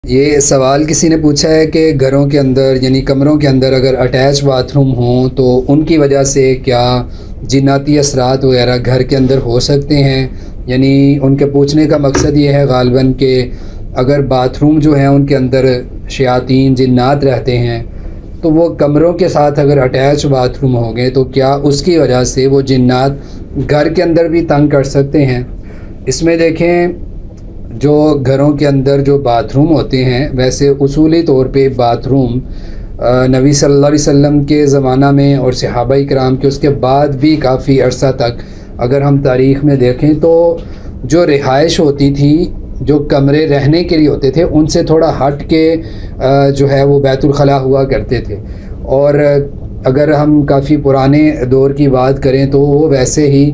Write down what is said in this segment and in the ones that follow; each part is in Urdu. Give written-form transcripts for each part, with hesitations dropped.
یہ سوال کسی نے پوچھا ہے کہ گھروں کے اندر یعنی کمروں کے اندر اگر اٹیچ باتھ روم ہوں تو ان کی وجہ سے کیا جناتی اثرات وغیرہ گھر کے اندر ہو سکتے ہیں. یعنی ان کے پوچھنے کا مقصد یہ ہے غالباً کہ اگر باتھ روم جو ہیں ان کے اندر شیاطین جنات رہتے ہیں تو وہ کمروں کے ساتھ اگر اٹیچ باتھ روم ہوں گے تو کیا اس کی وجہ سے وہ جنات گھر کے اندر بھی تنگ کر سکتے ہیں. اس میں دیکھیں جو گھروں کے اندر جو باتھ روم ہوتے ہیں ویسے اصولی طور پہ باتھ روم نبی صلی اللہ علیہ وسلم کے زمانہ میں اور صحابہ کرام کے اس کے بعد بھی کافی عرصہ تک اگر ہم تاریخ میں دیکھیں تو جو رہائش ہوتی تھی جو کمرے رہنے کے لیے ہوتے تھے ان سے تھوڑا ہٹ کے جو ہے وہ بیت الخلاء ہوا کرتے تھے. اور اگر ہم کافی پرانے دور کی بات کریں تو وہ ویسے ہی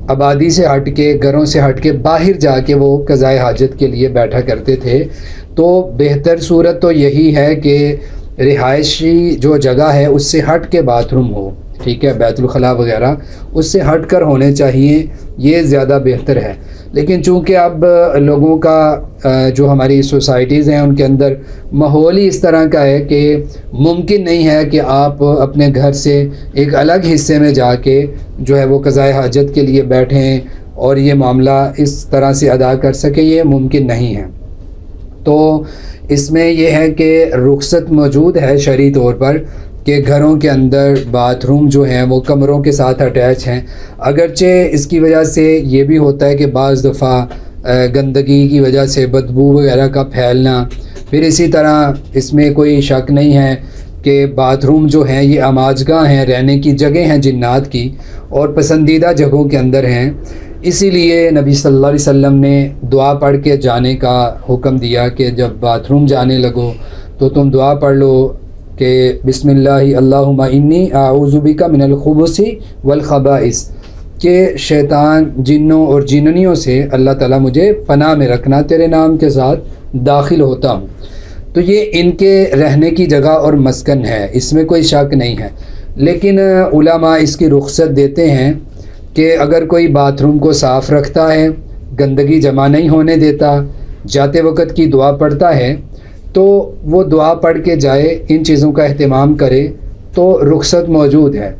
آبادی سے ہٹ کے گھروں سے ہٹ کے باہر جا کے وہ قضائے حاجت کے لیے بیٹھا کرتے تھے. تو بہتر صورت تو یہی ہے کہ رہائشی جو جگہ ہے اس سے ہٹ کے باتھ روم ہو, ٹھیک ہے, بیت الخلاء وغیرہ اس سے ہٹ کر ہونے چاہیے, یہ زیادہ بہتر ہے. لیکن چونکہ اب لوگوں کا جو ہماری سوسائٹیز ہیں ان کے اندر ماحول ہی اس طرح کا ہے کہ ممکن نہیں ہے کہ آپ اپنے گھر سے ایک الگ حصے میں جا کے جو ہے وہ قضائے حاجت کے لیے بیٹھیں اور یہ معاملہ اس طرح سے ادا کر سکیں, یہ ممکن نہیں ہے. تو اس میں یہ ہے کہ رخصت موجود ہے شرعی طور پر کہ گھروں کے اندر باتھ روم جو ہیں وہ کمروں کے ساتھ اٹیچ ہیں. اگرچہ اس کی وجہ سے یہ بھی ہوتا ہے کہ بعض دفعہ گندگی کی وجہ سے بدبو وغیرہ کا پھیلنا, پھر اسی طرح اس میں کوئی شک نہیں ہے کہ باتھ روم جو ہیں یہ اماجگاہ ہیں, رہنے کی جگہ ہیں جنات کی اور پسندیدہ جگہوں کے اندر ہیں. اسی لیے نبی صلی اللہ علیہ وسلم نے دعا پڑھ کے جانے کا حکم دیا کہ جب باتھ روم جانے لگو تو تم دعا پڑھ لو کہ بسم اللہ اللہم انی اعوذ بک من الخبث والخبائث, کہ شیطان جنوں اور جننیوں سے اللہ تعالیٰ مجھے پناہ میں رکھنا, تیرے نام کے ساتھ داخل ہوتا ہوں. تو یہ ان کے رہنے کی جگہ اور مسکن ہے, اس میں کوئی شک نہیں ہے. لیکن علماء اس کی رخصت دیتے ہیں کہ اگر کوئی باتھ روم کو صاف رکھتا ہے, گندگی جمع نہیں ہونے دیتا, جاتے وقت کی دعا پڑھتا ہے تو وہ دعا پڑھ کے جائے, ان چیزوں کا اہتمام کرے تو رخصت موجود ہے.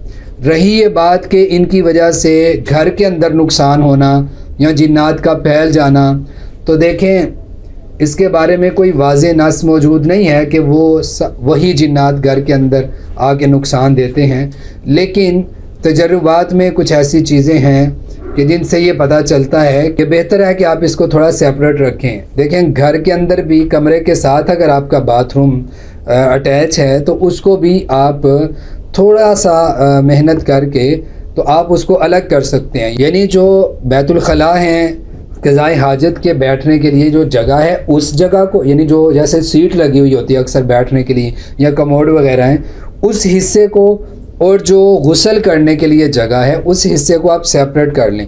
رہی یہ بات کہ ان کی وجہ سے گھر کے اندر نقصان ہونا یا جنات کا پھیل جانا, تو دیکھیں اس کے بارے میں کوئی واضح نص موجود نہیں ہے کہ وہی جنات گھر کے اندر آ کے نقصان دیتے ہیں. لیکن تجربات میں کچھ ایسی چیزیں ہیں کہ جن سے یہ پتہ چلتا ہے کہ بہتر ہے کہ آپ اس کو تھوڑا سیپریٹ رکھیں. دیکھیں گھر کے اندر بھی کمرے کے ساتھ اگر آپ کا باتھ روم اٹیچ ہے تو اس کو بھی آپ تھوڑا سا محنت کر کے تو آپ اس کو الگ کر سکتے ہیں. یعنی جو بیت الخلاء ہیں قضائے حاجت کے بیٹھنے کے لیے جو جگہ ہے اس جگہ کو, یعنی جو جیسے سیٹ لگی ہوئی ہوتی ہے اکثر بیٹھنے کے لیے یا کموڈ وغیرہ ہیں, اس حصے کو اور جو غسل کرنے کے لیے جگہ ہے اس حصے کو آپ سیپریٹ کر لیں.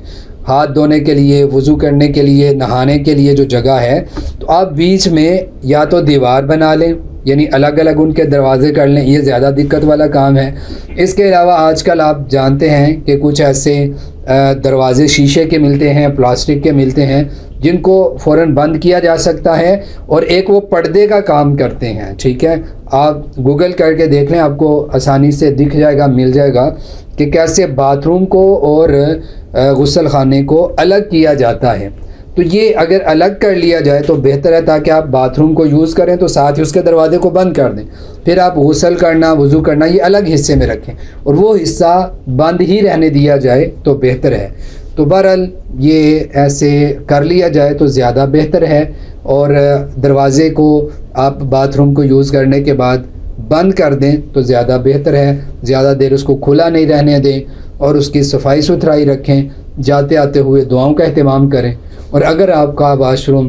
ہاتھ دھونے کے لیے, وضو کرنے کے لیے, نہانے کے لیے جو جگہ ہے تو آپ بیچ میں یا تو دیوار بنا لیں, یعنی الگ الگ ان کے دروازے کر لیں, یہ زیادہ دقت والا کام ہے. اس کے علاوہ آج کل آپ جانتے ہیں کہ کچھ ایسے دروازے شیشے کے ملتے ہیں, پلاسٹک کے ملتے ہیں, جن کو فوراً بند کیا جا سکتا ہے اور ایک وہ پردے کا کام کرتے ہیں. ٹھیک ہے, آپ گوگل کر کے دیکھ لیں, آپ کو آسانی سے دکھ جائے گا, مل جائے گا کہ کیسے باتھ روم کو اور غسل خانے کو الگ کیا جاتا ہے. تو یہ اگر الگ کر لیا جائے تو بہتر ہے, تاکہ آپ باتھ روم کو یوز کریں تو ساتھ ہی اس کے دروازے کو بند کر دیں. پھر آپ غسل کرنا, وضو کرنا یہ الگ حصے میں رکھیں اور وہ حصہ بند ہی رہنے دیا جائے تو بہتر ہے. تو بہرحال یہ ایسے کر لیا جائے تو زیادہ بہتر ہے. اور دروازے کو آپ باتھ روم کو یوز کرنے کے بعد بند کر دیں تو زیادہ بہتر ہے. زیادہ دیر اس کو کھلا نہیں رہنے دیں اور اس کی صفائی ستھرائی رکھیں. جاتے آتے ہوئے دعاؤں کا اہتمام کریں. اور اگر آپ کا واش روم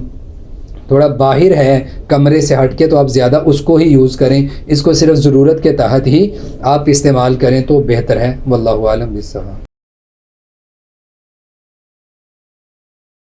تھوڑا باہر ہے کمرے سے ہٹ کے تو آپ زیادہ اس کو ہی یوز کریں, اس کو صرف ضرورت کے تحت ہی آپ استعمال کریں تو بہتر ہے. واللہ اعلم بالصواب.